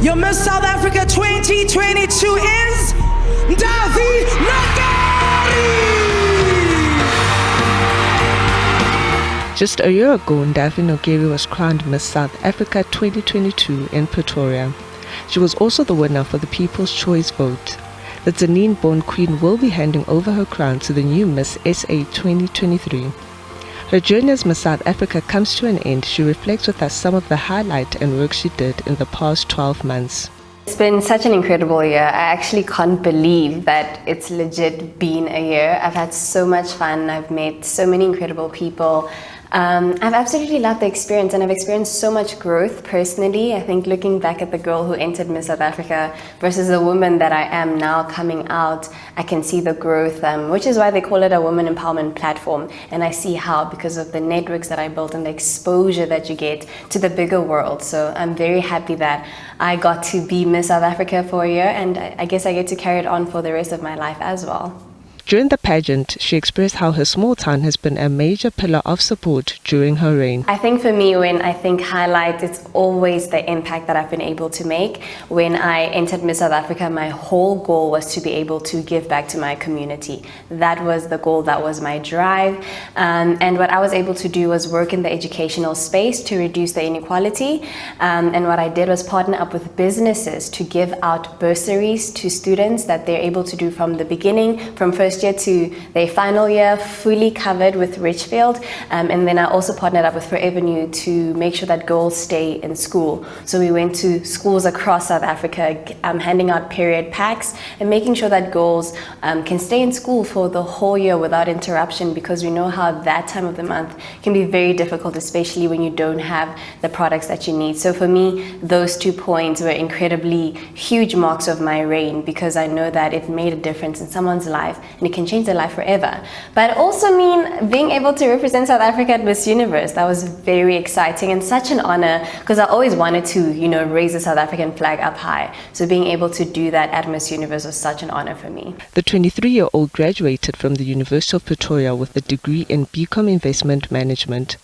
Your Miss South Africa 2022 is Ndavi Nokeri! Just a year ago, Ndavi Nokeri was crowned Miss South Africa 2022 in Pretoria. She was also the winner for the People's Choice vote. The Benin-born queen will be handing over her crown to the new Miss SA 2023. Her journey as Miss South Africa comes to an end. She reflects with us some of the highlight and work she did in the past 12 months. It's been such an incredible year. I actually can't believe that it's legit been a year. I've had so much fun. I've met so many incredible people. I've absolutely loved the experience, and I've experienced so much growth personally. I think looking back at the girl who entered Miss South Africa versus the woman that I am now coming out, I can see the growth, which is why they call it a woman empowerment platform. And I see how, because of the networks that I built and the exposure that you get to the bigger world. So I'm very happy that I got to be Miss South Africa for a year, and I guess I get to carry it on for the rest of my life as well. During the pageant, she expressed how her small town has been a major pillar of support during her reign. I think for me, when I think highlight, it's always the impact that I've been able to make. When I entered Miss South Africa, my whole goal was to be able to give back to my community. That was the goal, that was my drive. And what I was able to do was work in the educational space to reduce the inequality. And what I did was partner up with businesses to give out bursaries to students that they're able to do from the beginning, from first year to their final year, fully covered with Richfield. And then I also partnered up with Forever New to make sure that girls stay in school. So we went to schools across South Africa, handing out period packs and making sure that girls can stay in school for the whole year without interruption, because we know how that time of the month can be very difficult, especially when you don't have the products that you need. So for me, those 2 points were incredibly huge marks of my reign, because I know that it made a difference in someone's life and it can change their life forever. But also mean being able to represent South Africa at Miss Universe. That was very exciting and such an honor, because I always wanted to, raise the South African flag up high. So being able to do that at Miss Universe was such an honor for me. The 23-year-old graduated from the University of Pretoria with a degree in BCom Investment Management.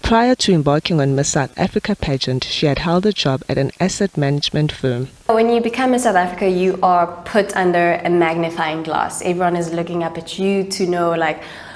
Prior to embarking on Miss South Africa pageant, she had held a job at an asset management firm. When you become Miss South Africa, you are put under a magnifying glass. Everyone is looking up at you to know,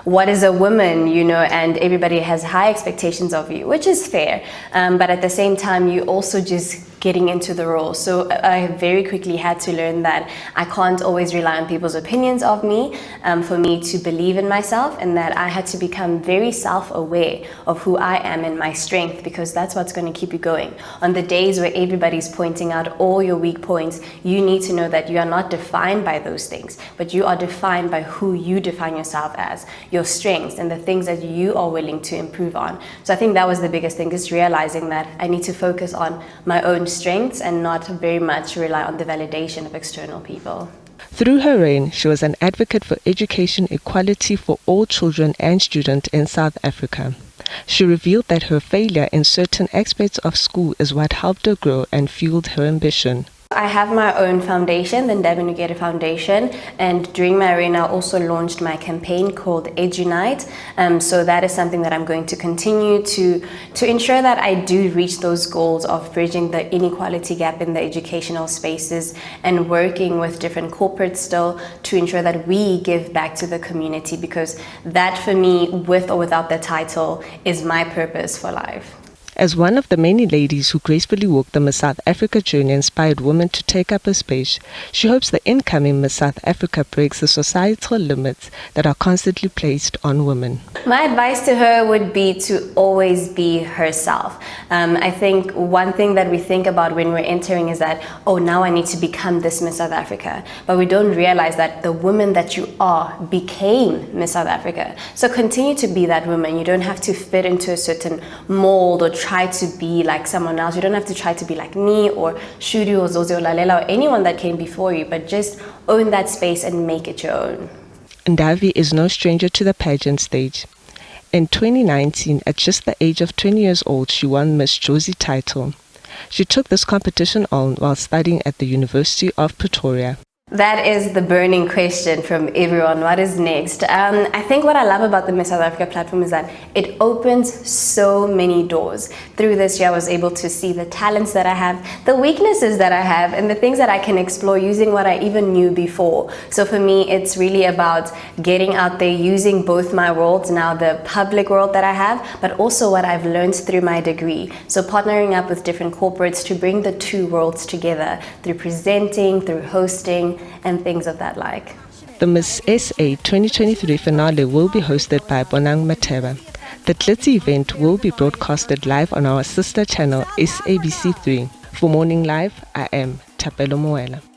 what is a woman, and everybody has high expectations of you, which is fair. But at the same time, you also just getting into the role. So I very quickly had to learn that I can't always rely on people's opinions of me for me to believe in myself, and that I had to become very self-aware of who I am and my strength, because that's what's going to keep you going. On the days where everybody's pointing out all your weak points, you need to know that you are not defined by those things, but you are defined by who you define yourself as, your strengths and the things that you are willing to improve on. So I think that was the biggest thing, is realizing that I need to focus on my own strengths and not very much rely on the validation of external people. Through her reign, she was an advocate for education equality for all children and students in South Africa. She revealed that her failure in certain aspects of school is what helped her grow and fueled her ambition. I have my own foundation, the Ndavi Nokeri Foundation, and during my reign I also launched my campaign called EduNite. So that is something that I'm going to continue to ensure that I do reach those goals of bridging the inequality gap in the educational spaces and working with different corporates still to ensure that we give back to the community, because that for me, with or without the title, is my purpose for life. As one of the many ladies who gracefully walked the Miss South Africa journey and inspired women to take up a space, she hopes the incoming Miss South Africa breaks the societal limits that are constantly placed on women. My advice to her would be to always be herself. I think one thing that we think about when we're entering is that, oh, now I need to become this Miss South Africa. But we don't realize that the woman that you are became Miss South Africa. So continue to be that woman. You don't have to fit into a certain mold or try to be like someone else. You don't have to try to be like me or Shuru or Zoze or Lalela or anyone that came before you, but just own that space and make it your own. Ndavi is no stranger to the pageant stage. In 2019, at just the age of 20 years old, she won Miss Josie title. She took this competition on while studying at the University of Pretoria. That is the burning question from everyone. What is next? I think what I love about the Miss South Africa platform is that it opens so many doors. Through this year, I was able to see the talents that I have, the weaknesses that I have, and the things that I can explore using what I even knew before. So for me, it's really about getting out there, using both my worlds, now the public world that I have, but also what I've learned through my degree. So partnering up with different corporates to bring the two worlds together through presenting, through hosting, and things of that like. The Miss SA 2023 finale will be hosted by Bonang Mateba. The glitzy event will be broadcasted live on our sister channel SABC 3. For Morning Live, I am Tapelo Moela.